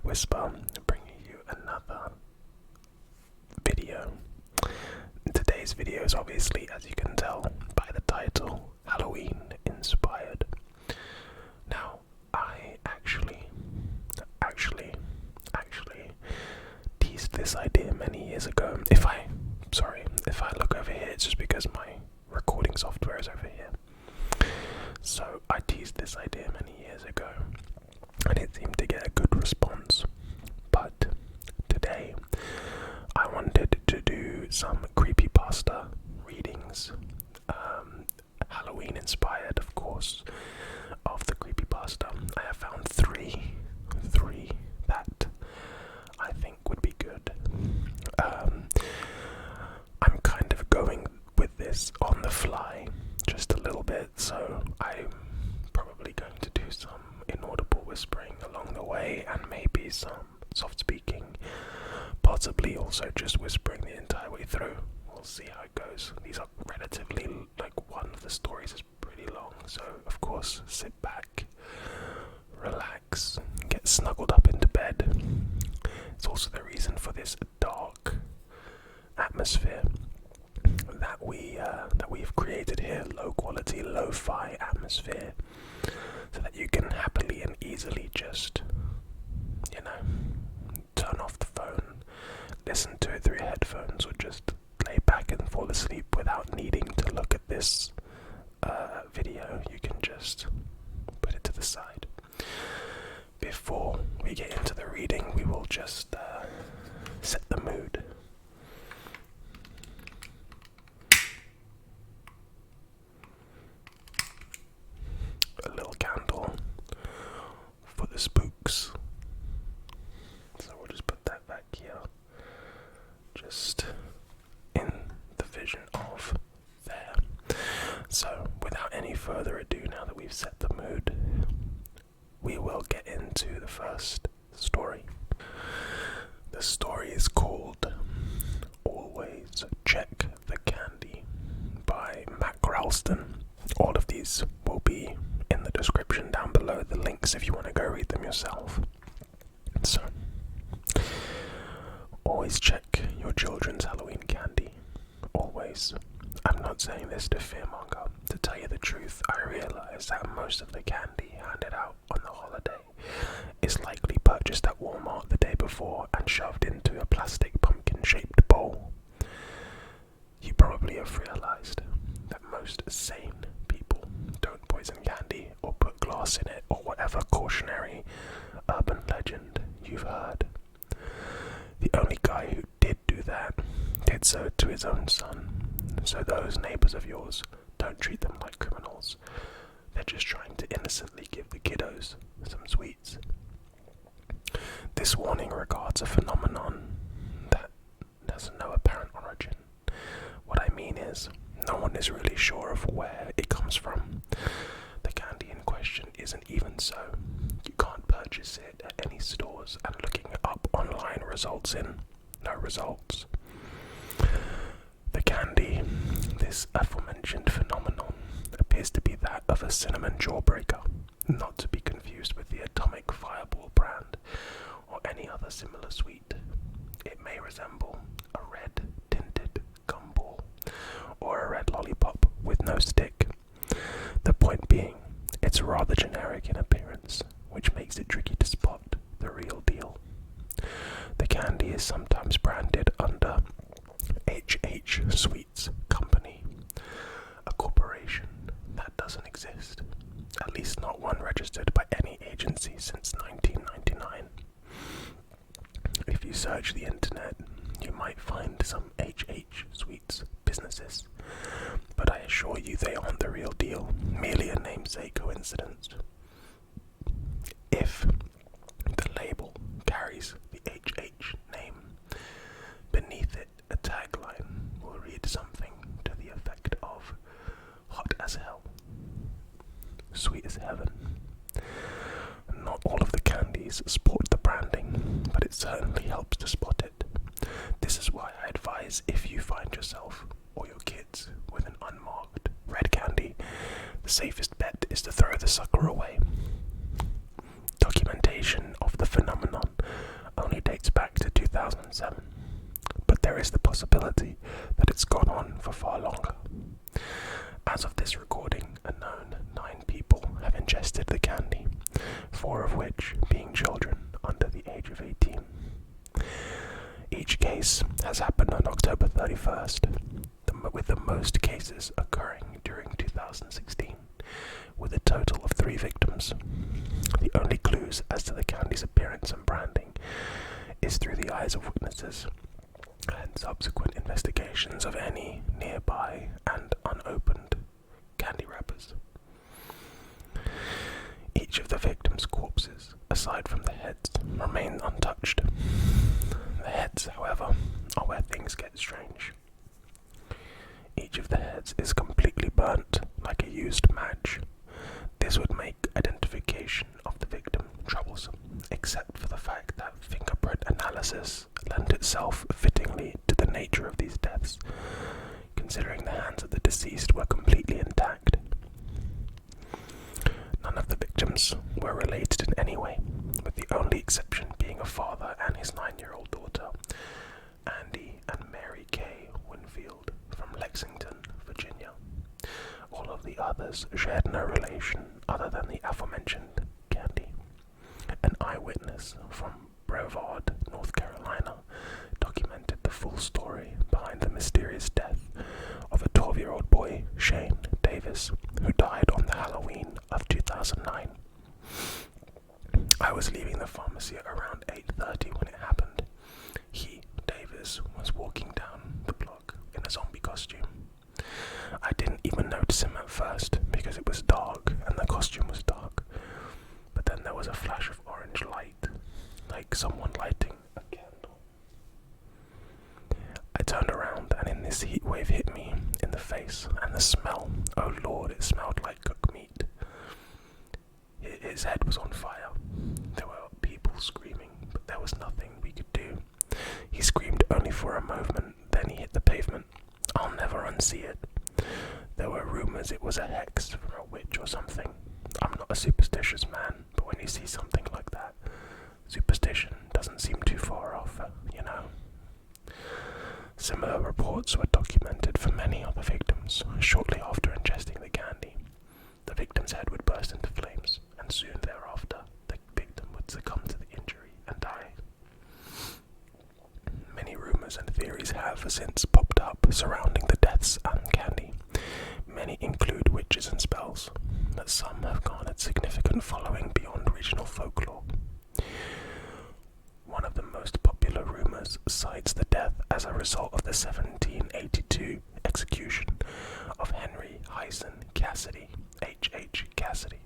Whisper, bringing you another video. Today's video is obviously, as you can tell by the title, Halloween inspired. Now, I actually teased this idea many years ago. If I look over here, it's just because my recording software is over here. So I teased this idea many years ago, and it seemed to get a good response. But today, I wanted to do some creepypasta readings, Halloween inspired, of course, of the creepypasta. I have found three that I think would be good. I'm kind of going with this on the fly, just a little bit, so I'm probably going to do some inaudible whispering along the way, and maybe some soft speaking, possibly also just whispering the entire way through. We'll see how it goes. These are relatively, one of the stories is pretty long, so of course sit back, relax, get snuggled up into bed. It's also the reason for this dark atmosphere that we've created here, low quality, lo-fi atmosphere, so that you can happily and easily just, turn off the phone, listen to it through your headphones, or just lay back and fall asleep without needing to look at this video. You can just put it to the side. Before we get into the reading, we will just set the mood. A little candle for the spooks. So we'll just put that back here, just in the vision of there. So without any further ado, now that we've set the mood, we will get into the first story. The story is called Always Check the Candy by Matt Ralston. All of these will be in the description down below, the links if you want to go read them yourself. So, always check your children's Halloween candy. Always. I'm not saying this to fearmonger. To tell you the truth, I realise that most of the candy handed out on the holiday is likely purchased at Walmart the day before and shoved into a plastic pumpkin-shaped bowl. You probably have realised that most sane people don't poison candy or put glass in it, or whatever cautionary urban legend you've heard. The only guy who did do that did so to his own son. So those neighbours of yours, don't treat them like criminals. They're just trying to innocently give the kiddos some sweets. This warning regards a phenomenon that has no apparent origin. What I mean is, no one is really sure of where it comes from. The candy in question isn't even so. You can't purchase it at any stores, and looking it up online results in no results. The candy, this aforementioned phenomenon, appears to be that of a cinnamon jawbreaker, not to be confused with the Atomic Fireball brand or any other similar sweet. It may resemble a red tinted gumball or a red lollipop with no stick. The point being, it's rather generic in appearance, which makes it tricky to spot the real deal. The candy is sometimes branded under H.H. Sweets Company, a corporation that doesn't exist, at least not one registered by any agency since 1999. If you search the internet, you might find some H.H. Sweets businesses, but I assure you they aren't the real deal, merely a namesake coincidence. If the label carries the H.H. name, beneath it a tagline will read something to the effect of hot as hell, sweet as heaven. Not all of the candies sport the branding, but it certainly helps to spot it. This is why I advise, if you find yourself or your kids with an unmarked red candy, the safest bet is to throw the sucker away. Documentation of the phenomenon is the possibility that it's gone on for far longer. As of this recording, a known 9 people have ingested the candy, 4 of which being children under the age of 18. Each case has happened on October 31st, with the most cases occurring during 2016, with a total of 3 victims. The only clues as to the candy's appearance and branding is through the eyes of witnesses and subsequent investigations of any nearby and unopened candy wrappers. Each of the victims' corpses, aside from the heads, remain untouched. The heads, however, are where things get strange. Each of the heads is completely burnt like a used match. This would make identification of the victim troublesome, except for the fact that fingerprint analysis lent itself fittingly to the nature of these deaths, considering the hands of the deceased were completely intact. None of the victims were related in any way, with the only exception being a father and his 9-year-old daughter, Andy and Mary Kay Winfield, from Lexington, Virginia. All of the others shared no relation other than the aforementioned candy. An eyewitness from Brevard, North Carolina, documented the full story behind the mysterious death of a 12-year-old boy, Shane Davis, who died on the Halloween of 2009. I was leaving the pharmacy at around 8:30 when it happened. He, Davis, was walking down the block in a zombie costume. I didn't even notice him at first because it was dark and the costume was dark. But then there was a flash of orange light, like someone lighting a candle. I turned around and in this heat wave hit me in the face, and the smell, oh Lord, it smelled like cooked meat. His head was on fire. There were people screaming, but there was nothing we could do. He screamed only for a moment, then he hit the pavement. I'll never unsee it. There were rumors it was a hex from a witch or something. I'm not a superstitious man, but when you see something like that, superstition doesn't seem too far off, you know. Similar reports were documented for many other victims. Shortly after ingesting the candy, the victim's head would burst into flames, and soon thereafter, the victim would succumb to the injury and die. Many rumors and theories have since popped up surrounding the deaths and candy. Many include witches and spells, but some have garnered significant following beyond regional folklore. One of the most popular rumors cites the death as a result of the 1782 execution of Henry Hyson Cassidy, H.H. Cassidy,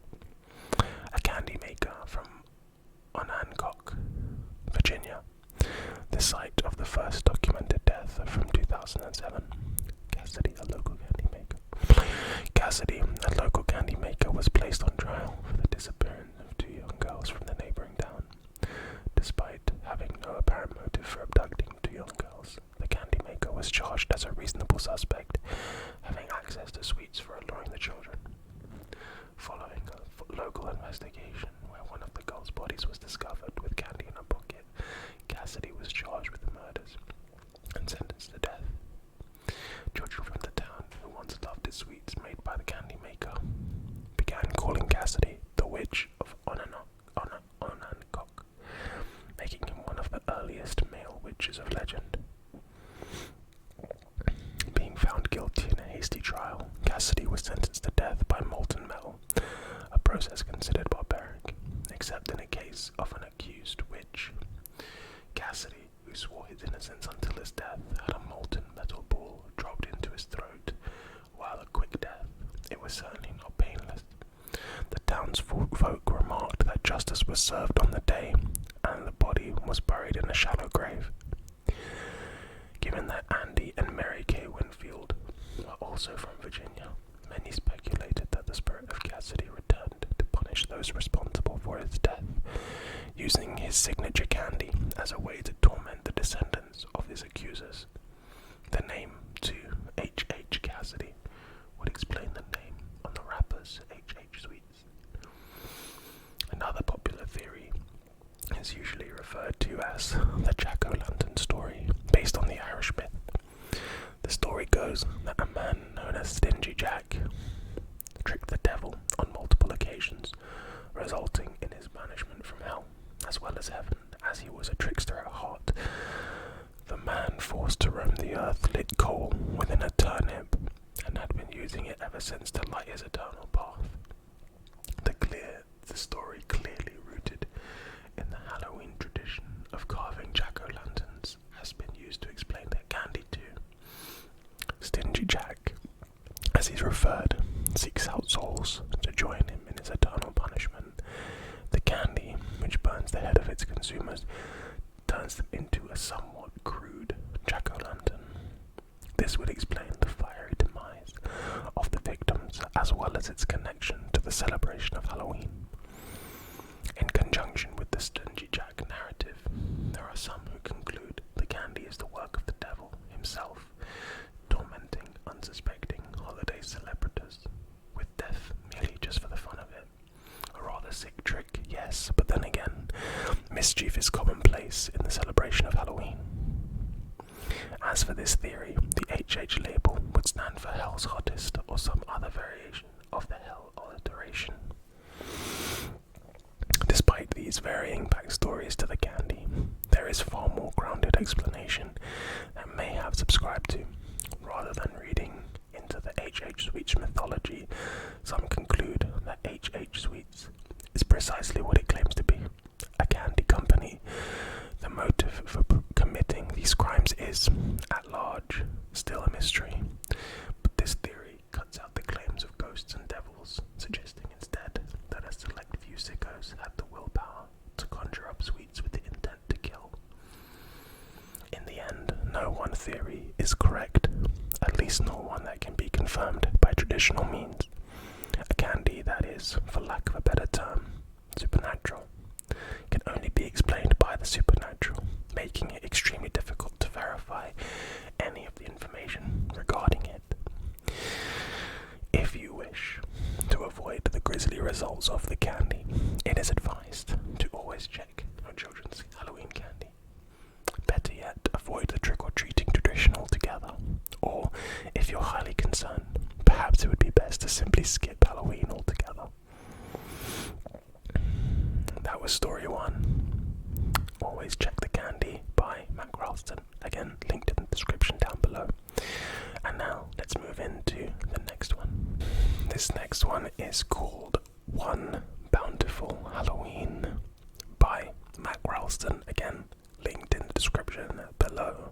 a candy maker from Onancock, Virginia, the site of the first documented death from 2007. Cassidy, a local candy maker. Cassidy, a local candy maker, was placed on trial for the disappearance of 2 young girls from the neighboring town. Despite having no apparent motive for abducting 2 young girls, the candy maker was charged as a reasonable suspect, having access to sweets for alluring the children. Following a local investigation where one of the girls' bodies was discovered with candy in her pocket, Cassidy was charged with the murders and sentenced to death. Children from the town who once loved the sweets made by the candy maker began calling Cassidy the Witch of Onancock, making him one of the earliest male witches of legend. Being found guilty in a hasty trial, Cassidy was sentenced to death by molten metal, a process considered barbaric, except in a case of an accused witch. Cassidy, who swore his innocence until his death, had a molten metal ball dropped into his throat. While a quick death, it was certainly not painless. The townsfolk remarked that justice was served on the day, and the body was buried in a shallow grave. Given that Andy and Mary Kay Winfield were also from Virginia, many speculated that the spirit of Cassidy returned to punish those responsible for his death, using his signature candy as a way to torment the descendants of his accusers. The name, too, H.H. Cassidy, would explain the name on the wrappers H.H. Sweets. Another popular theory is usually referred to as the Jack-o'-lantern story, based on the Irish myth Stingy Jack tricked the devil on multiple occasions, resulting in his banishment from hell, as well as heaven, as he was a trickster at heart. The man forced to roam the earth lit coal within a turnip, and had been using it ever since to light his eternal path. The story clearly rooted in the Halloween tradition of carving jack-o'-lanterns has been used to explain their candy too. Stingy Jack, as he's referred, seeks out souls to join him in his eternal punishment. The candy, which burns the head of its consumers, turns them into a somewhat crude jack-o'-lantern. This would explain the fiery demise of the victims, as well as its connection to the celebration of Halloween. In conjunction with the Stingy Jack narrative, there are some who conclude the candy is the work of the devil himself, tormenting unsuspecting holiday celebrators with death merely just for the fun of it. A rather sick trick, yes, but then again, mischief is commonplace in the celebration of Halloween. As for this theory, the HH label would stand for Hell's Hottest or some other variation of the Hell alliteration. Despite these varying backstories to the candy, there is far more grounded explanation that may have subscribed to. Rather than reading into the HH Sweets mythology, some conclude that HH Sweets is precisely what it claims to be, a candy company. The motive for committing these crimes is, at large, still a mystery, but this theory cuts out the claims of ghosts and devils, suggesting instead that a select few sickos had the willpower to conjure up sweets with the intent to kill. In the end, no one theory is correct, at least not one that can be confirmed by traditional means. A candy that is, for lack of a better term, supernatural, can only be explained by the supernatural, making it extremely difficult to verify any of the information regarding it. If you wish to avoid the grisly results of the candy, it is advised to always check your children's Halloween candy. Better yet, avoid the trick-or-treating tradition altogether, or, if you're highly concerned, perhaps it would be best to simply skip Halloween altogether. That was story 1. Always check the candy by Matt Ralston. Again, linked in the description down below. And now, let's move into the next one. This next one is called One Bountiful Halloween by Matt Ralston. Again, linked in the description below.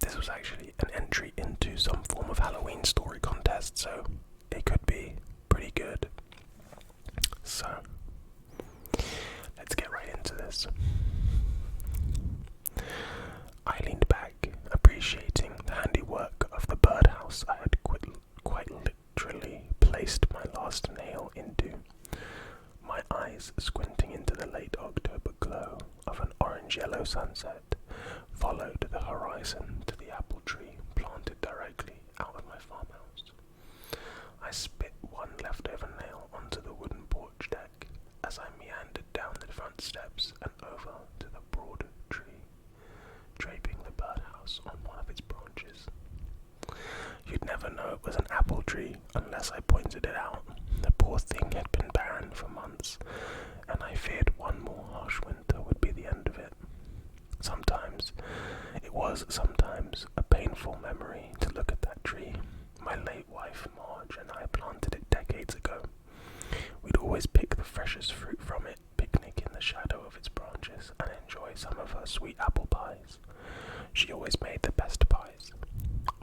This was actually an entry into some form of Halloween story contest, so it could be pretty good. So, let's get right into this. I leaned back, appreciating the handiwork of the birdhouse I had quite literally placed my last nail into, my eyes squinting into the late October glow of an orange-yellow sunset, followed the horizon to the apple tree planted directly out of my farmhouse. I spit one leftover nail onto the wooden porch deck as I meandered down the front steps and over to the broad tree, draping the birdhouse on one of its branches. You'd never know it was an apple tree unless I pointed it out. The poor thing had been barren for months, and I feared one more harsh winter would be the end of it. Sometimes a painful memory to look at that tree. My late wife Marge and I planted it decades ago. We'd always pick the freshest fruit from it, picnic in the shadow of its branches, and enjoy some of her sweet apple pies. She always made the best pies.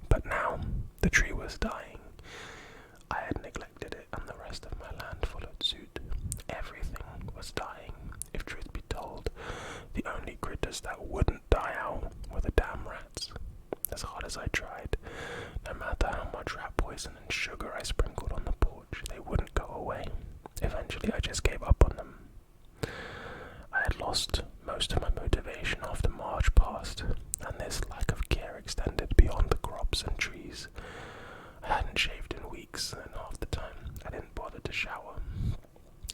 But now, the tree was dying. I had neglected it, and the rest of my land followed suit. Everything was dying, if truth be told. The only critters that wouldn't die out were the damn rats. As hard as I tried, no matter how much rat poison and sugar I sprinkled on the porch, they wouldn't go away. Eventually I just gave up on them. I had lost most of my motivation after March passed, and this lack of care extended beyond the crops and trees. I hadn't shaved in weeks, and half the time I didn't bother to shower.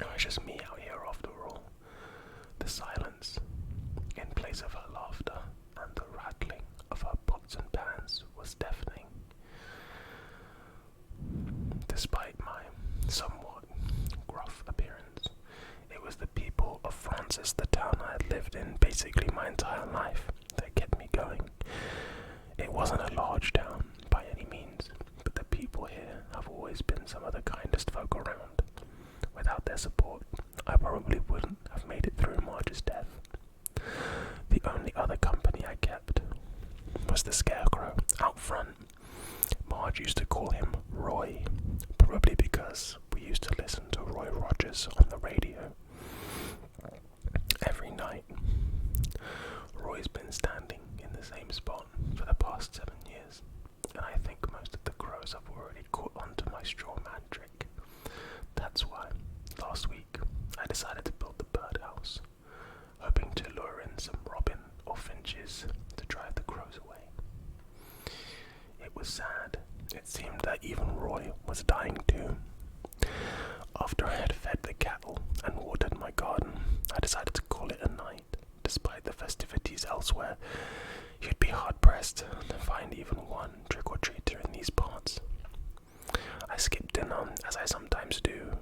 It was just me out here after all. The silence, in place of her laughter, and the rattling of her pots and pans was deafening. Marge used to call him Roy, probably because we used to listen to Roy Rogers on the radio every night. Roy's been standing in the same spot for the past 7 years, and I think most of the crows have already caught on to my straw man trick. That's why, last week, I decided to build the birdhouse, hoping to lure in some robin or finches to drive the crows away. It was sad. It seemed that even Roy was dying too. After I had fed the cattle and watered my garden, I decided to call it a night. Despite the festivities elsewhere, you'd be hard-pressed to find even one trick-or-treater in these parts. I skipped dinner, as I sometimes do,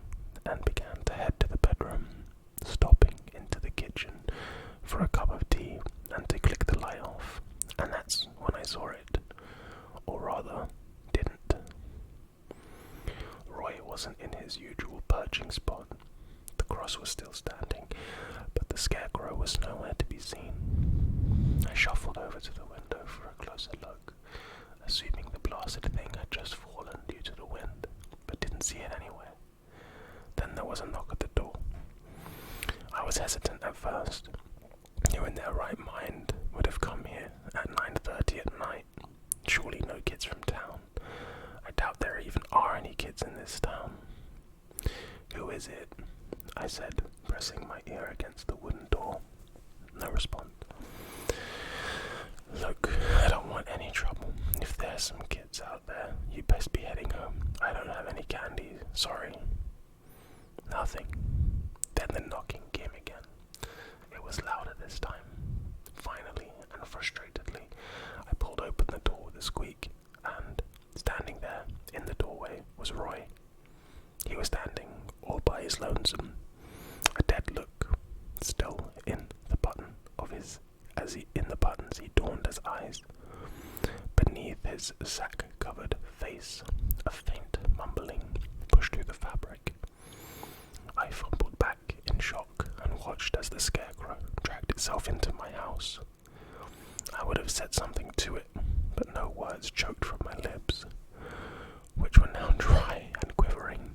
and began to head to the bedroom, stopping into the kitchen for a cup of tea and to click the light off, and that's when I saw it. Or rather, didn't. Roy wasn't in his usual perching spot. The cross was still standing, but the scarecrow was nowhere to be seen. I shuffled over to the window for a closer look, assuming the blasted thing had just fallen due to the wind, but didn't see it anywhere. Then there was a knock at the door. I was hesitant at first. Who in their right mind would have come here at 9:30 at night? Surely no kids from town. I doubt there even are any kids in this town. Who is it? I said, pressing my ear against the wooden door. No response. Look, I don't want any trouble. If there's some kids out there, you best be heading home. I don't have any candy, sorry. Nothing. Then the knocking came again. It was louder this time. Finally, and frustratedly, I pulled open the door with a squeak, and standing there in the doorway was Roy. He was standing all by his lonesome, a dead look still in the buttons he dawned his eyes. Beneath his sack-covered face, a faint mumbling pushed through the fabric. I fumbled back in shock and watched as the scarecrow dragged itself into my house. I would have said something to it, but no words choked from my lips, which were now dry and quivering.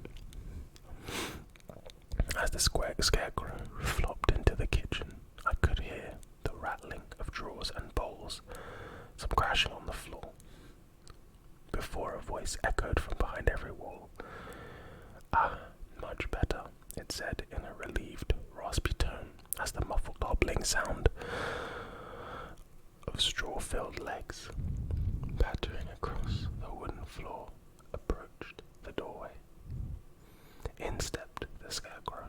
As the scarecrow flopped into the kitchen, I could hear the rattling of drawers and bowls, some crashing on the floor, before a voice echoed from behind every wall. "Ah, much better," it said in a relieved, raspy tone, as the muffled hobbling sound of straw-filled legs pattering across the wooden floor approached the doorway. In stepped the scarecrow,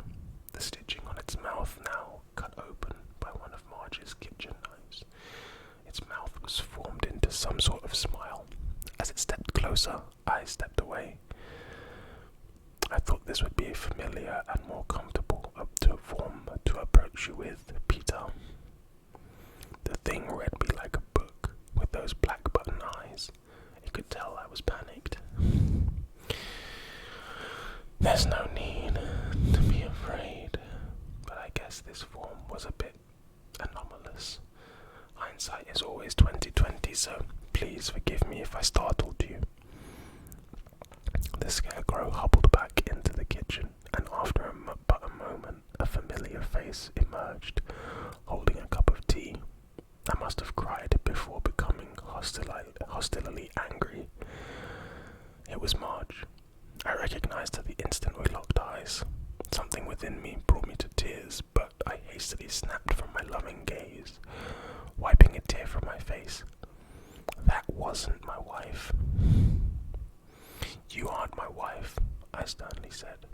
the stitching on its mouth now cut open by one of Marge's kitchen knives. Its mouth was formed into some sort of smile. As it stepped closer, I stepped away. I thought this would be a familiar and more comfortable form to approach you with, Peter. The thing read me like a book, with those black button eyes. It could tell I was panicked. There's no need to be afraid, but I guess this form was a bit anomalous. Hindsight is always 20/20, so please forgive me if I startled you. The scarecrow hobbled back into the kitchen, and after but a moment, a familiar face emerged, holding a cup of tea. I must have cried before becoming hostilely angry. It was Marge. I recognized her the instant we locked eyes. Something within me brought me to tears, but I hastily snapped from my loving gaze, wiping a tear from my face. That wasn't my wife. You aren't my wife, I sternly said.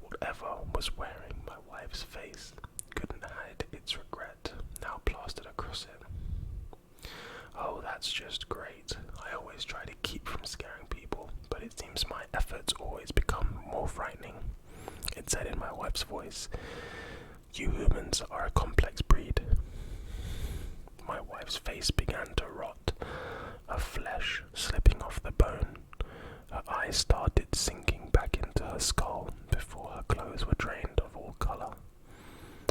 Whatever was wearing my wife's face couldn't hide its regret, now plastered across it. Oh, that's just great. I always try to keep from scaring people, but it seems my efforts always become more frightening. It said in my wife's voice, "You humans are a complex breed." My wife's face began to rot, her flesh slipping off the bone. Her eyes started sinking back into her skull before her clothes were drained of all colour,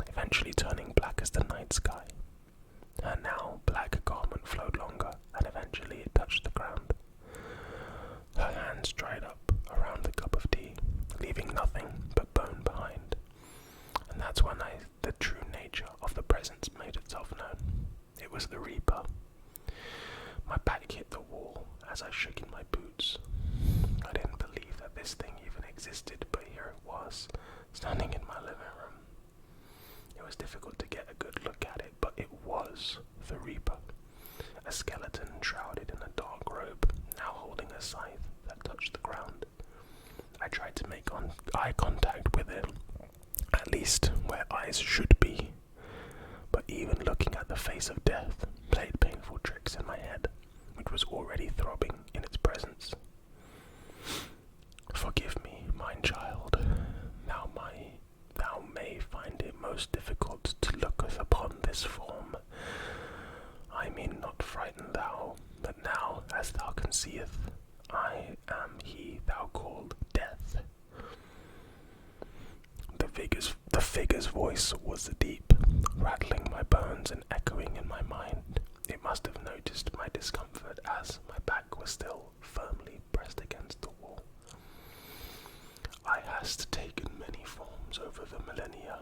eventually turning black as the night sky. Her now black garment flowed longer, and eventually it touched the ground. hands dried up around the cup of tea, leaving nothing but bone behind. And that's when the true nature of the presence made itself known. It was the Reaper. My back hit the wall as I shook in my boots. I didn't believe that this thing even existed, but here it was, standing in my living room. It was difficult to get a good look at it, but it was the Reaper. A skeleton shrouded in a dark robe, now holding a scythe that touched the ground. I tried to make eye contact with it, at least where eyes should be, but even looking at the face of death played painful tricks in my head, which was already throbbing in its presence. Forgive me, mine child. Thou may find it most difficult to look upon this form. I mean not frighten thou, but now, as thou conceiveth, I am he thou called Death. The figure's voice was deep, rattling my bones and echoing in my mind. It must have noticed my discomfort, as my back was still firmly pressed against the wall. I hast taken many forms over the millennia,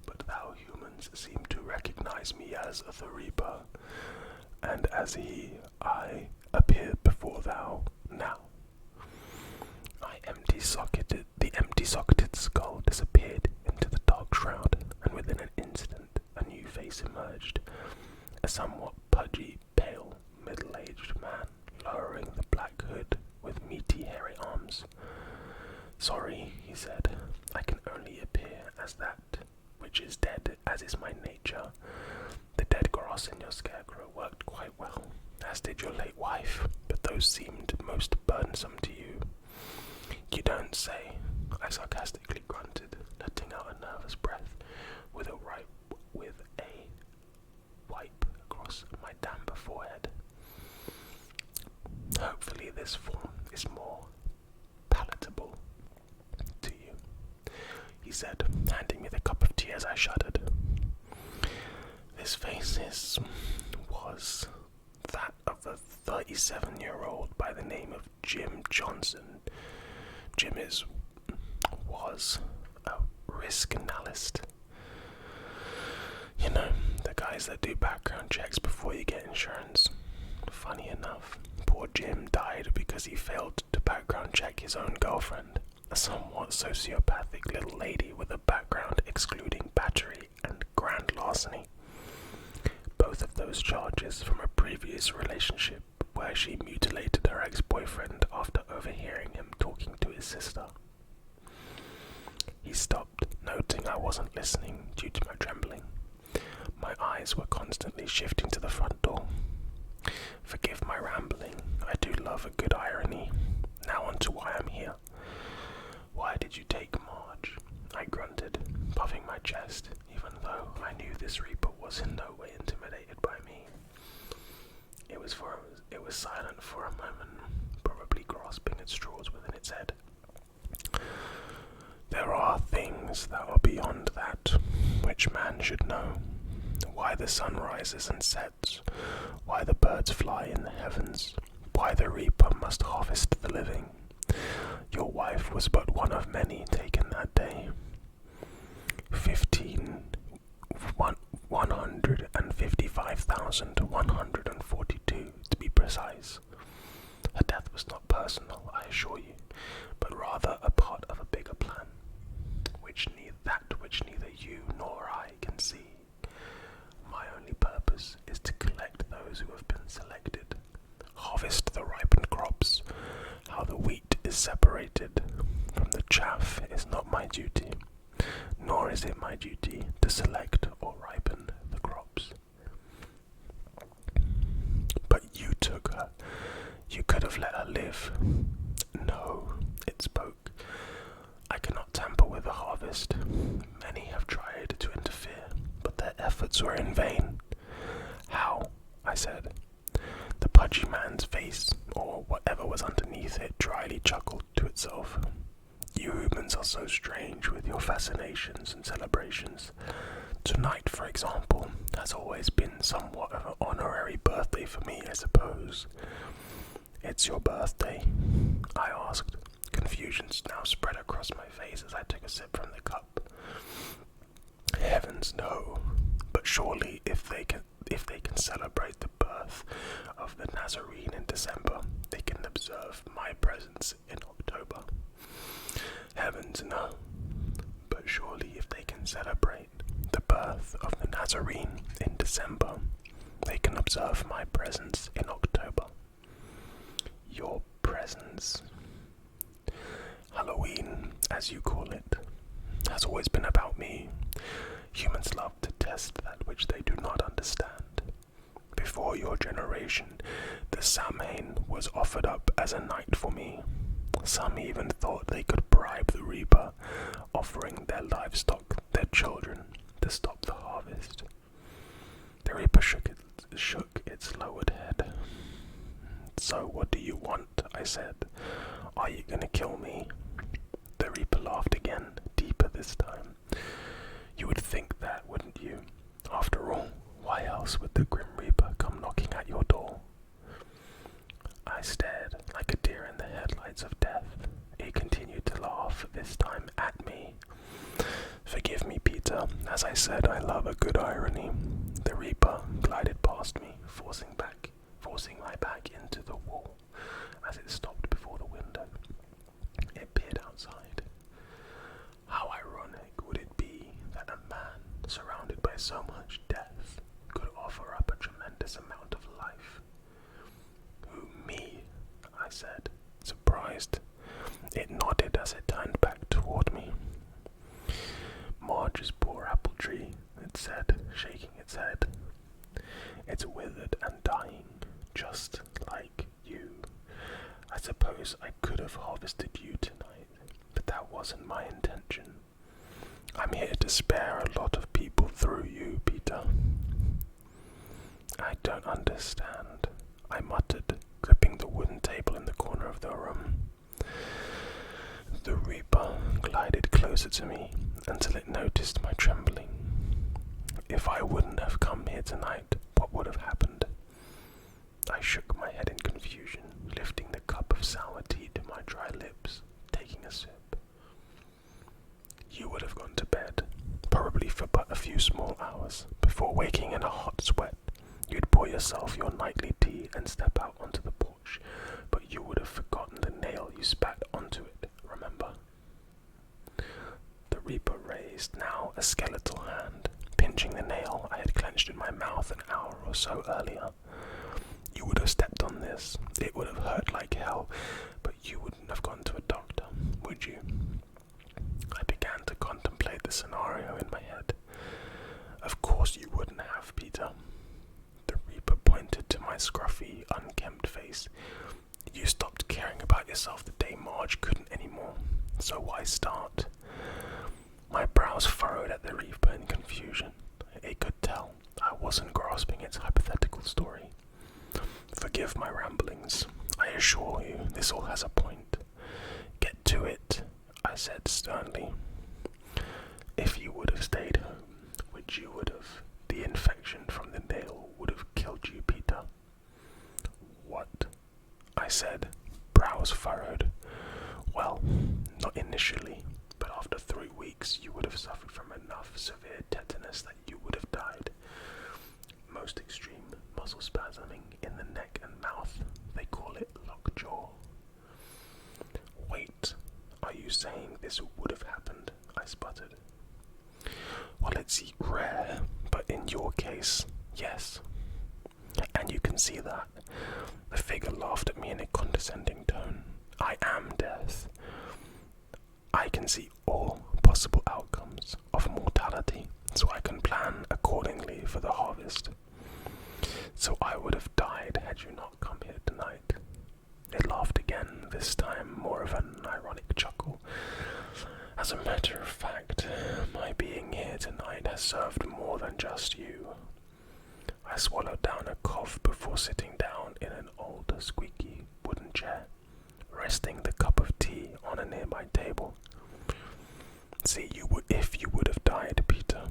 but thou humans seem to recognize me as the Reaper, and as he, I appear before thou now. The empty-socketed skull disappeared into the dark shroud, and within an instant a new face emerged. A somewhat pudgy, pale, middle-aged man, lowering the black hood with meaty, hairy arms. Sorry, he said, I can only appear as that which is dead, as is my nature. The dead grass in your scarecrow worked quite well, as did your late wife, but those seemed most burdensome to you. You don't say, I sarcastically grunted, letting out a nervous breath with a wipe across my damp forehead. Hopefully this form is more palatable to you, he said, handing me the cup of tea as I shuddered. This face was that of a 37-year-old by the name of Jim Johnson. Jim was a risk analyst. You know, the guys that do background checks before you get insurance. Funny enough, poor Jim died because he failed to background check his own girlfriend, a somewhat sociopathic little lady with a background excluding battery and grand larceny. Both of those charges from a previous relationship where she mutilated her ex-boyfriend after overhearing him talking to his sister. He stopped, noting I wasn't listening due to my trembling. My eyes were constantly shifting to the front door. Forgive my rambling, I do love a good irony. Now on to why I'm here. Why did you take Marge? I grunted, puffing my chest, even though I knew this Reaper was in no way intimidated by me. It was silent for a moment, probably grasping at straws within its head. There are things that are beyond that, which man should know. Why the sun rises and sets, why the birds fly in the heavens, why the Reaper must harvest the living. Your wife was but one of many taken that day. 155,142 to be precise. Her death was not personal, I assure you, but rather a part of a bigger plan, which neither you nor I can see. My only purpose is to collect those who have been selected, harvest the ripened crops. How the wheat is separated from the chaff is not my duty, nor is it my duty to select or ripen the crops. But you took her. You could have let her live. No, it spoke. I cannot tamper with the harvest. Many have tried to interfere, but their efforts were in vain. How? I said. The pudgy man's face, or whatever was underneath it, dryly chuckled to itself. You humans are so strange with your fascinations and celebrations. Tonight, for example, has always been somewhat of an honorary birthday for me, I suppose. It's your birthday. I asked. Confusion now spread across my face as I took a sip from the cup. Heavens, no. But surely if they can celebrate the birth of the Nazarene in December, they can observe my presence in October. Heavens, no. But surely if they can celebrate the birth of the Nazarene in December, they can observe my presence in October. Your presence. Halloween, as you call it, has always been about me. Humans love to test that which they do not understand. Before your generation, the Samhain was offered up as a night for me. Some even thought they could bribe the Reaper, offering their livestock, their children, to stop the harvest. The Reaper shook its lowered head. So what do you want? I said. Are you gonna kill me? The Reaper laughed again, deeper this time. You would think that, wouldn't you? After all, why else would the Grim Reaper come knocking at your door? I stared like a deer in the headlights of death. He continued to laugh, this time at me. Forgive me, Peter. As I said, I love a good irony. The Reaper glided past me, forcing my back into the wall as it stopped before the window. It peered outside. How ironic would it be that a man surrounded by so much death could offer up a tremendous amount of life? Who, me? I said, surprised. It nodded as it turned back toward me. Marge's poor apple tree, it said, shaking its head. It's withered and dying, just like you. I suppose I could have harvested you tonight, but that wasn't my intention. I'm here to spare a lot of people through you, Peter. I don't understand, I muttered, gripping the wooden table in the corner of the room. The Reaper glided closer to me until it noticed my trembling. If I wouldn't have come here tonight, what would have happened? I shook my head in confusion, lifting the cup of sour tea to my dry lips, taking a sip. You would have gone to bed, probably for but a few small hours, before waking in a hot sweat. You'd pour yourself your nightly tea and step out onto the porch, but you would have forgotten the nail you spat onto it, remember? The Reaper raised now a skeletal hand, pinching the nail I had clenched in my mouth an hour or so earlier. You would have stepped on this, it would have hurt like hell, but you wouldn't have gone to a doctor, would you? I began to contemplate the scenario in my head. Of course you wouldn't have, Peter. The Reaper pointed to my scruffy, unkempt face. You stopped caring about yourself the day Marge couldn't anymore, so why start? My brows furrowed at the Reaper in confusion. It could tell I wasn't grasping its hypothetical story. Forgive my ramblings. I assure you, this all has a point. Get to it, I said sternly. If you would have stayed home, which you would have, the infection from the nail would have killed you, Peter. What? I said, brows furrowed. Well, not initially, but after 3 weeks you would have suffered from enough severe tetanus that you would have died. Most extreme muscle spasming in the neck and mouth. They call it lockjaw. Wait, are you saying this would have happened? I sputtered. Well, it's rare, but in your case, yes. And you can see that. The figure laughed at me in a condescending tone. I am death. I can see all possible outcomes of mortality, so I can plan accordingly for the harvest. So I would have died had you not come here tonight. It laughed again, this time more of an ironic chuckle. As a matter of fact, my being here tonight has served more than just you. I swallowed down a cough before sitting down in an old, squeaky wooden chair, resting the cup of tea on a nearby table. See, if you would have died, Peter,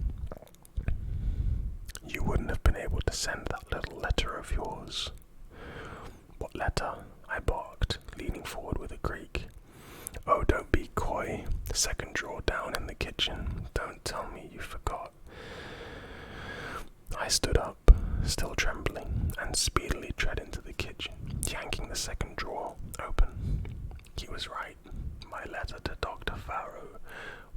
you wouldn't have been able to send that little letter of yours. What letter? I barked, leaning forward with a creak. kitchen. Don't tell me you forgot. I stood up, still trembling, and speedily tread into the kitchen, yanking the second drawer open. He was right. My letter to Dr. Farrow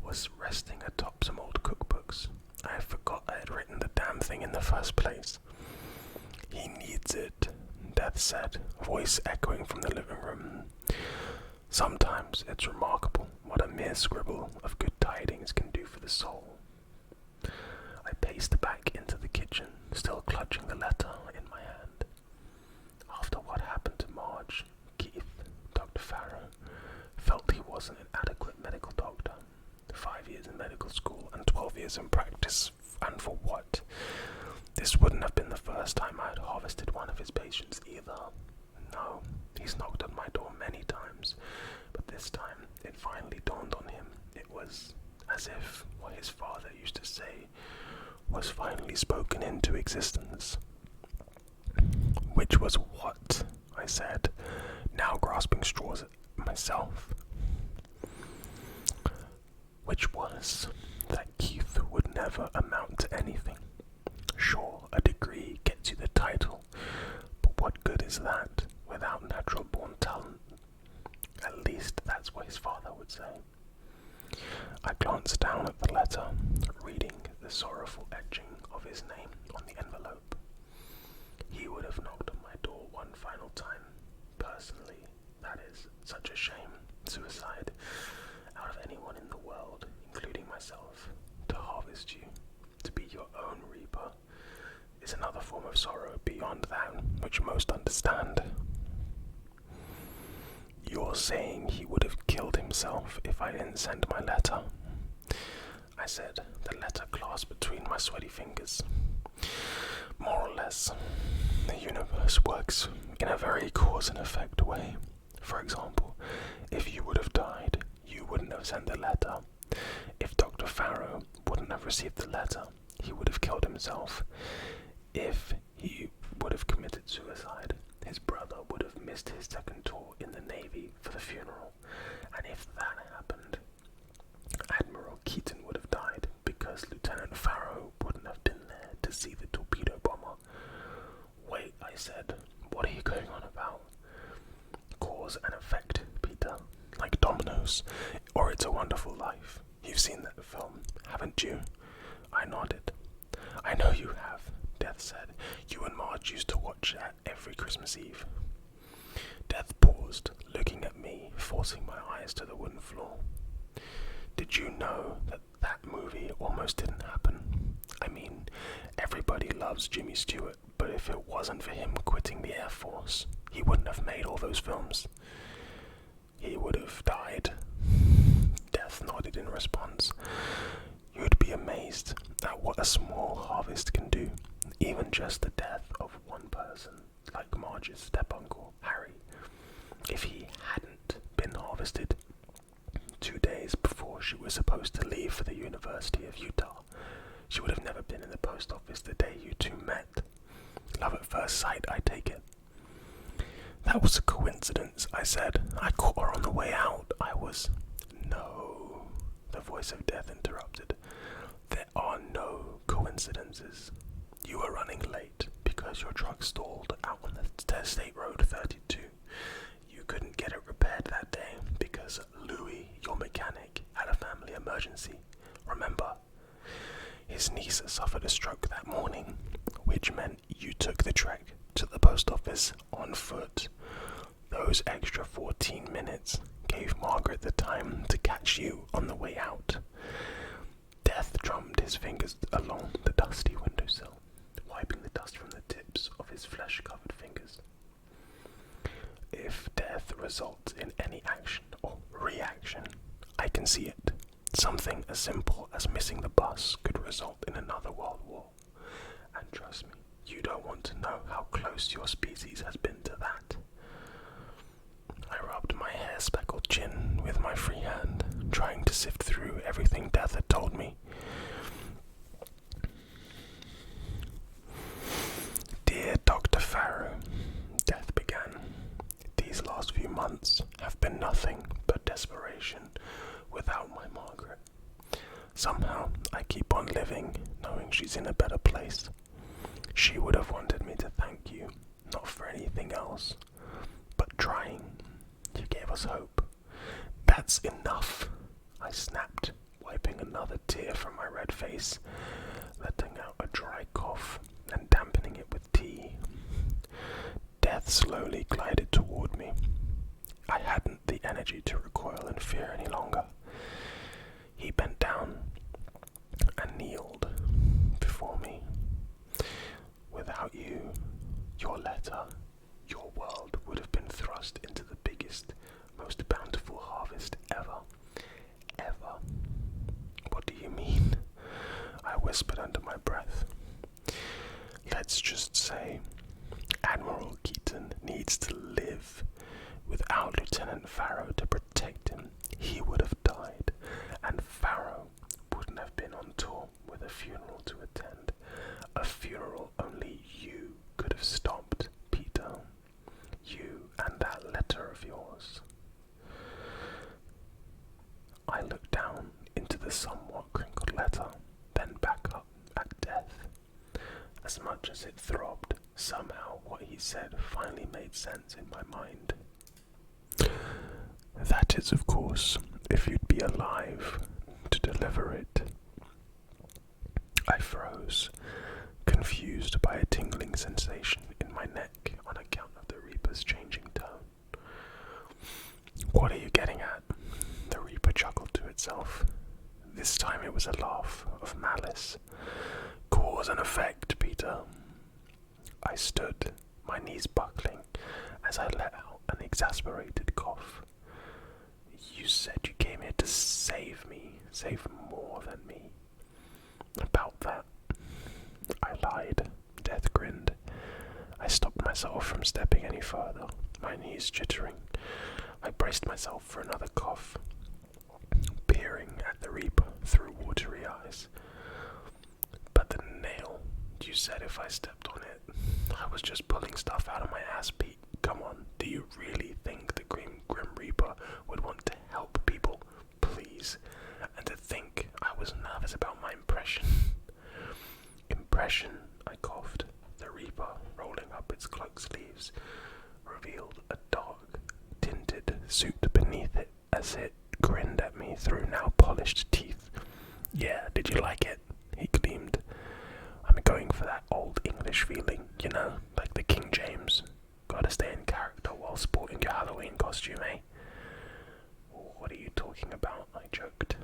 was resting atop some old cookbooks. I forgot I had written the damn thing in the first place. He needs it, Death said, voice echoing from the living room. Sometimes it's remarkable what a mere scribble of good tidings can do for the soul. I paced back into the kitchen, still clutching the letter in my hand. After what happened to Marge, Keith, Dr. Farrow, felt he wasn't an adequate medical doctor. 5 years in medical school and 12 years in practice, and for what? This wouldn't have been the first time I had harvested one of his patients either. No, he's knocked on my door many times, but this time it finally dawned on him. It was as if what his father used to say was finally spoken into existence. Which was what? I said, now grasping straws at myself. Which was that Keith would never amount to anything. Sure, a degree gets you the title, but what good is that without natural-born talent? At least that's what his father would say. I glanced down at the letter, reading the sorrowful etching of his name on the envelope. He would have knocked on my door one final time. Personally, that is such a shame. Suicide, out of anyone in the world, including myself, to harvest you, to be your own reaper, is another form of sorrow beyond that which most understand. You're saying he would have killed himself if I didn't send my letter? I said, the letter clasped between my sweaty fingers. More or less, the universe works in a very cause and effect way. For example, if you would have died, you wouldn't have sent the letter. If Dr. Farrow wouldn't have received the letter, he would have killed himself. If he would have committed suicide, his brother would have missed his second tour in the Navy for the funeral. And if that happened, Admiral Keaton would have died because Lieutenant Farrow wouldn't have been there to see the torpedo bomber. Wait, I said, what are you going on about? Cause and effect, Peter, like dominoes, or It's a Wonderful Life. You've seen that film, haven't you? I nodded. I know you have, Death said. You and Marge used to watch that every Christmas Eve. Death paused, looking at me, forcing my eyes to the wooden floor. Did you know that that movie almost didn't happen? I mean, everybody loves Jimmy Stewart, but if it wasn't for him quitting the Air Force, he wouldn't have made all those films. He would have died. Death nodded in response. You'd be amazed at what a small harvest can do. Even just the death of one person, like Marge's step-uncle, Harry. If he hadn't been harvested 2 days before she was supposed to leave for the University of Utah, she would have never been in the post office the day you two met. Love at first sight, I take it. That was a coincidence, I said. I caught her on the way out. No, the voice of Death interrupted. There are no coincidences. You were running late because your truck stalled out on the State Road 32. You couldn't get it repaired that day because Louis, your mechanic, had a family emergency. Remember? His niece suffered a stroke that morning, which meant you took the trek to the post office on foot. Those extra 14 minutes gave Margaret the time to catch you on the way out. Death drummed his fingers along the dusty windowsill, wiping the dust from the tips of his flesh-covered fingers. If death results in any action or reaction, I can see it. Something as simple as missing the bus could result in another world war. And trust me, you don't want to know how close your species has been to that. I rubbed my hair-speckled chin with my free hand, trying to sift through everything Death had told me. Dear Dr. Farrow, Death began, these last few months have been nothing but desperation without my Margaret. Somehow, I keep on living, knowing she's in a better place. She would have wanted me to thank you, not for anything else, but trying. You gave us hope. That's enough, I snapped, wiping another tear from my red face, letting out a dry cough and dampening it with tea. Death slowly glided toward me. I hadn't the energy to recoil in fear any longer. He bent down and kneeled before me. Without you, your letter, your world would have been thrust into the biggest, most bountiful harvest ever. Ever. What do you mean? I whispered under my breath. Let's just say Admiral Keaton needs to live. Without Lieutenant Farrow to protect him, he would have died, and Farrow wouldn't have been on tour with a funeral to attend. A funeral only you could have stopped, Peter. You and that letter of yours. I looked down into the somewhat crinkled letter, then back up at death. As much as it throbbed, somehow what he said finally made sense in my mind. That is, of course, if you'd be alive to deliver it. I froze, confused by a tingling sensation in my neck on account of the Reaper's changing tone. What are you getting at? The Reaper chuckled to itself. This time it was a laugh of malice. Cause and effect, Peter. I stood, my knees buckling, as I let out an exasperated cough. You said you came here to save me, save more than me. About that, I lied. Death grinned. I stopped myself from stepping any further, my knees jittering. I braced myself for another cough, peering at the Reaper through watery eyes. But the nail, you said if I stepped on it, I was just pulling stuff out of my ass, Pete. Come on, do you really think the Grim Reaper would want to help people? Please. And to think I was nervous about my impression. Impression, I coughed. The Reaper, rolling up its cloak sleeves, revealed a dark, tinted suit beneath it as it grinned at me through now polished teeth. Yeah, did you like it? He gleamed. I'm going for that old English feeling, you know, like the King James. Gotta stay in character while sporting your Halloween costume, eh? What are you talking about? I joked.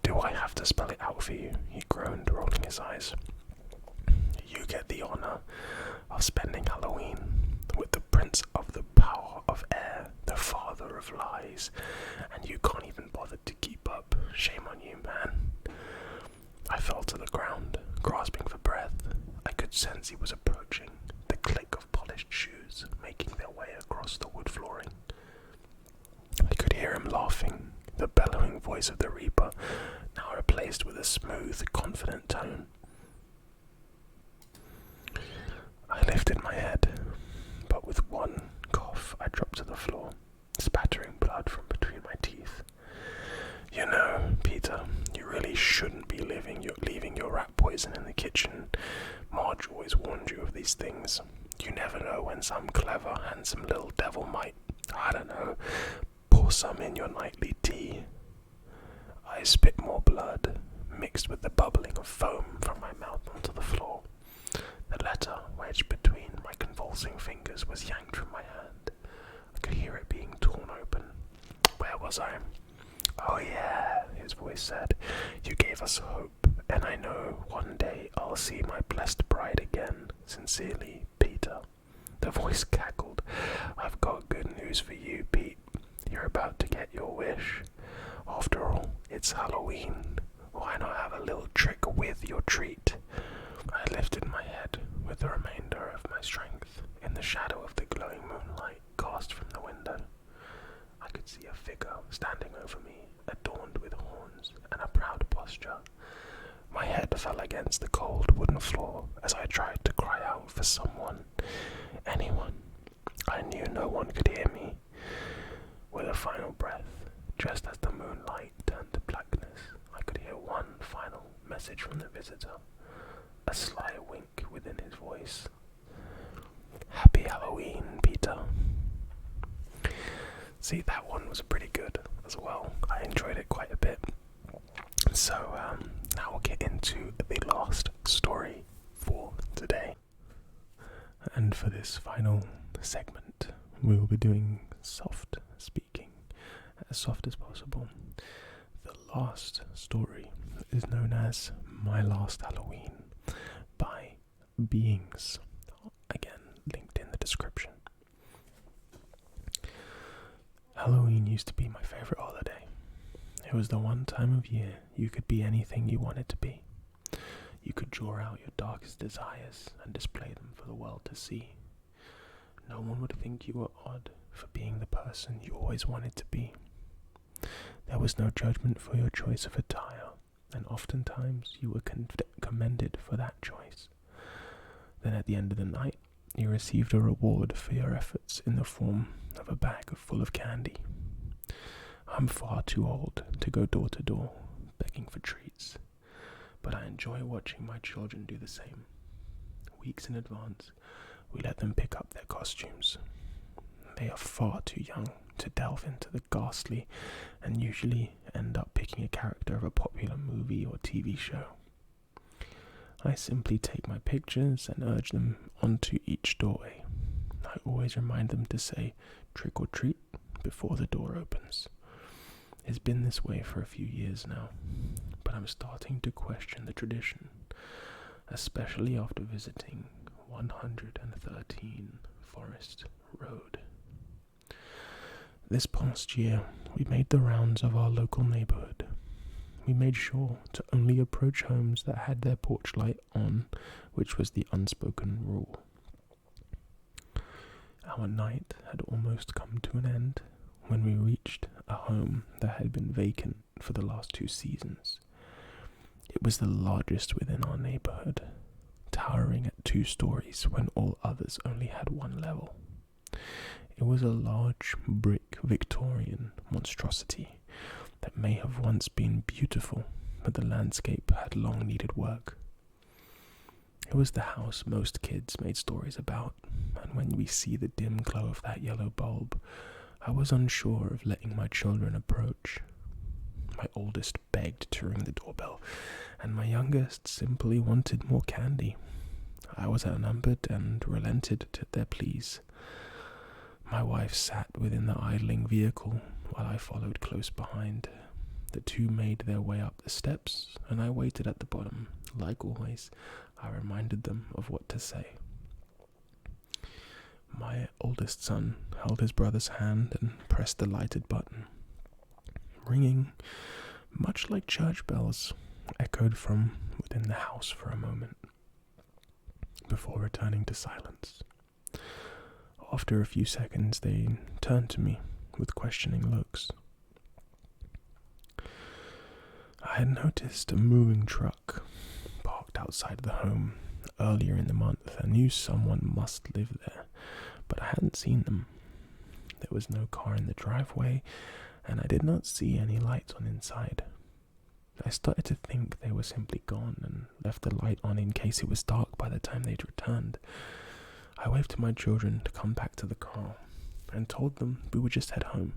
Do I have to spell it out for you? He groaned, rolling his eyes. You get the honor of spending Halloween with the Prince of the Power of Air, the Father of Lies, and you can't even bother to keep up. Shame on you, man. I fell to the ground, grasping for breath. I could sense he was approaching, the click of polished shoes making their way across the wood flooring. I could hear him laughing, the bellowing voice of the Reaper, now replaced with a smooth, confident tone. I lifted my head, but with one cough I dropped to the floor, spattering blood from between my teeth. You know, Peter, you really shouldn't be leaving your rat poison in the kitchen. Marge always warned you of these things. You never know when some clever, handsome little devil might, I don't know, pour some in your nightly tea. I spit more blood, mixed with the bubbling of foam from my mouth onto the floor. The letter, wedged between my convulsing fingers, was yanked from my hand. I could hear it being torn open. Where was I? Oh yeah, his voice said. You gave us hope, and I know one day I'll see my blessed bride again. Sincerely, Peter. The voice cackled. I've got good news for you, Pete. You're about to get your wish. After all, it's Halloween. Why not have a little trick with your treat? I lifted my head with the remainder of my strength in the shadow of the glowing moonlight cast from the window. I could see a figure standing over me, adorned with horns and a proud posture. My head fell against the cold wooden floor as I tried to cry out for someone, anyone. I knew no one could hear me. With a final breath, just as the moonlight turned to blackness, I could hear message from the visitor, a sly wink within his voice. Happy Halloween, Peter. See, that one was pretty good as well. I enjoyed it quite a bit. So now we'll get into the last story for today. And for this final segment, we will be doing soft speaking, as soft as possible. The last story is known as My Last Halloween by Beings. Again, linked in the description. Halloween used to be my favourite holiday. It was the one time of year you could be anything you wanted to be. You could draw out your darkest desires and display them for the world to see. No one would think you were odd for being the person you always wanted to be. There was no judgment for your choice of attire, and oftentimes you were commended for that choice. Then at the end of the night, you received a reward for your efforts in the form of a bag full of candy. I'm far too old to go door to door begging for treats, but I enjoy watching my children do the same. Weeks in advance, we let them pick up their costumes. They are far too young to delve into the ghastly and usually end up picking a character of a popular movie or TV show. I simply take my pictures and urge them onto each doorway. I always remind them to say trick or treat before the door opens. It's been this way for a few years now, but I'm starting to question the tradition, especially after visiting 113 Forest Road. This past year, we made the rounds of our local neighborhood. We made sure to only approach homes that had their porch light on, which was the unspoken rule. Our night had almost come to an end when we reached a home that had been vacant for the last 2 seasons. It was the largest within our neighborhood, towering at 2 stories when all others only had 1 level. It was a large brick Victorian monstrosity that may have once been beautiful, but the landscape had long needed work. It was the house most kids made stories about, and when we see the dim glow of that yellow bulb, I was unsure of letting my children approach. My oldest begged to ring the doorbell, and my youngest simply wanted more candy. I was outnumbered and relented to their pleas. My wife sat within the idling vehicle while I followed close behind. The 2 made their way up the steps, and I waited at the bottom. Like always, I reminded them of what to say. My oldest son held his brother's hand and pressed the lighted button. Ringing, much like church bells, echoed from within the house for a moment, before returning to silence. After a few seconds, they turned to me with questioning looks. I had noticed a moving truck parked outside the home earlier in the month and knew someone must live there, but I hadn't seen them. There was no car in the driveway, and I did not see any lights on inside. I started to think they were simply gone and left the light on in case it was dark by the time they'd returned. I waved to my children to come back to the car and told them we would just head home.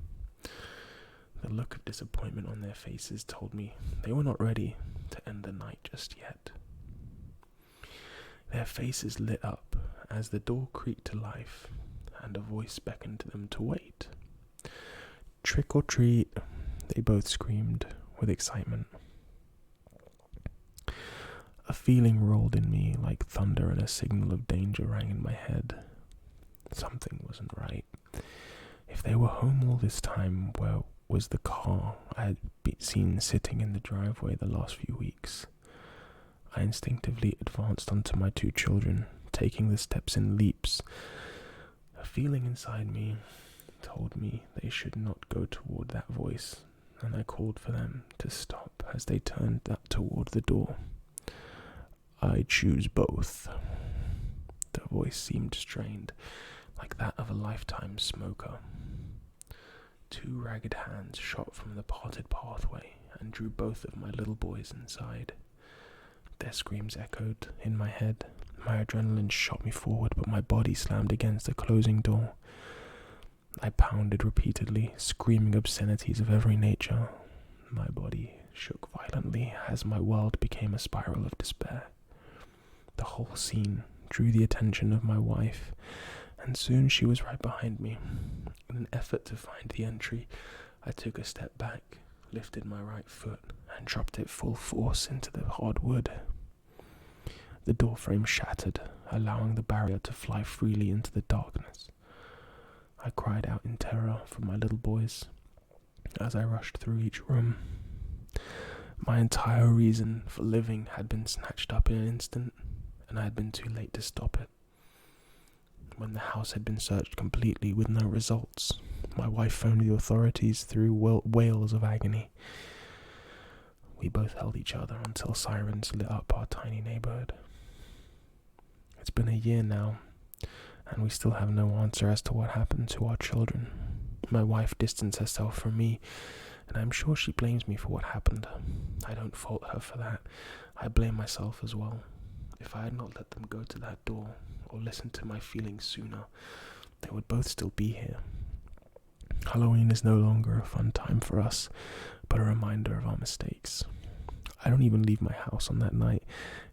The look of disappointment on their faces told me they were not ready to end the night just yet. Their faces lit up as the door creaked to life and a voice beckoned to them to wait. Trick or treat, they both screamed with excitement. A feeling rolled in me like thunder, and a signal of danger rang in my head. Something wasn't right. If they were home all this time, where was the car I had seen sitting in the driveway the last few weeks? I instinctively advanced onto my 2 children, taking the steps in leaps. A feeling inside me told me they should not go toward that voice, and I called for them to stop as they turned toward the door. I choose both. The voice seemed strained, like that of a lifetime smoker. 2 ragged hands shot from the parted pathway and drew both of my little boys inside. Their screams echoed in my head. My adrenaline shot me forward, but my body slammed against the closing door. I pounded repeatedly, screaming obscenities of every nature. My body shook violently as my world became a spiral of despair. The whole scene drew the attention of my wife, and soon she was right behind me. In an effort to find the entry, I took a step back, lifted my right foot, and dropped it full force into the hard wood. The door frame shattered, allowing the barrier to fly freely into the darkness. I cried out in terror for my little boys as I rushed through each room. My entire reason for living had been snatched up in an instant, and I had been too late to stop it. When the house had been searched completely with no results, my wife phoned the authorities through wails of agony. We both held each other until sirens lit up our tiny neighborhood. It's been a year now, and we still have no answer as to what happened to our children. My wife distanced herself from me, and I'm sure she blames me for what happened. I don't fault her for that. I blame myself as well. If I had not let them go to that door, or listened to my feelings sooner, they would both still be here. Halloween is no longer a fun time for us, but a reminder of our mistakes. I don't even leave my house on that night,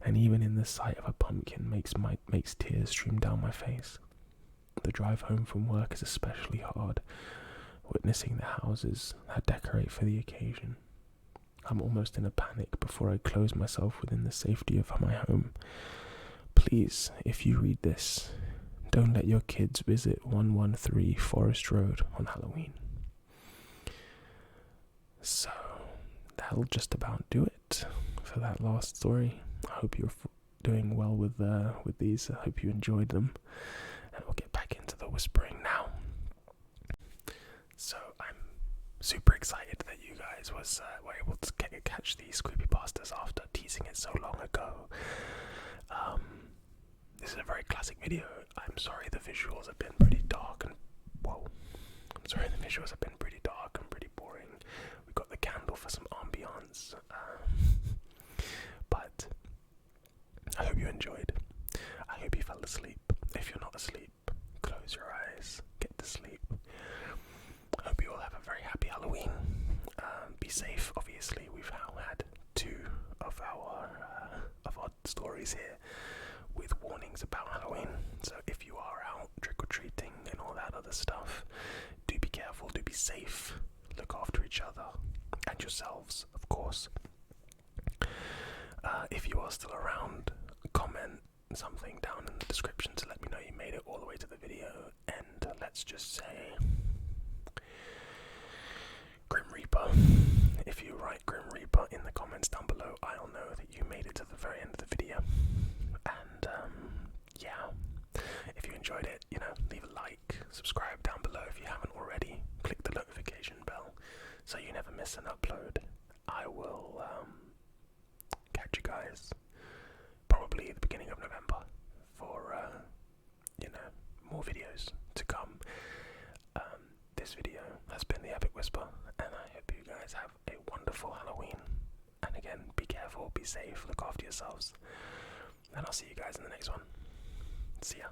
and even in the sight of a pumpkin makes tears stream down my face. The drive home from work is especially hard, witnessing the houses that decorate for the occasion. I'm almost in a panic before I close myself within the safety of my home. Please, if you read this, don't let your kids visit 113 Forest Road on Halloween. So, that'll just about do it for that last story. I hope you're doing well with these. I hope you enjoyed them. And we'll get back into the whispering now. So, I'm super excited that you guys were able to catch these creepypastas after teasing it so long ago. This is a very classic video. I'm sorry the visuals have been pretty dark and pretty boring. We got the candle for some ambiance, but I hope you enjoyed. I hope you fell asleep. If you're not asleep, close your eyes, get to sleep. I hope you all have a very happy Halloween. Be safe. Obviously, we've now had 2 of our stories here with warnings about Halloween. So if you are out trick-or-treating and all that other stuff, do be careful, do be safe, look after each other and yourselves, of course. If you are still around, comment something down in the description to let me know you made it all the way to the video, and let's just say Grim Reaper. If you write Grim Reaper in the comments down below, I'll know that you made it to the very end of the video. And yeah, if you enjoyed it, leave a like, subscribe down below if you haven't already, click the notification bell so you never miss an upload. I will catch you guys probably at the beginning of November for more videos to come. This video has been The Epic Whisper, and I hope you guys have a wonderful Halloween. And again, be careful, be safe, look after yourselves, and I'll see you guys in the next one. See ya.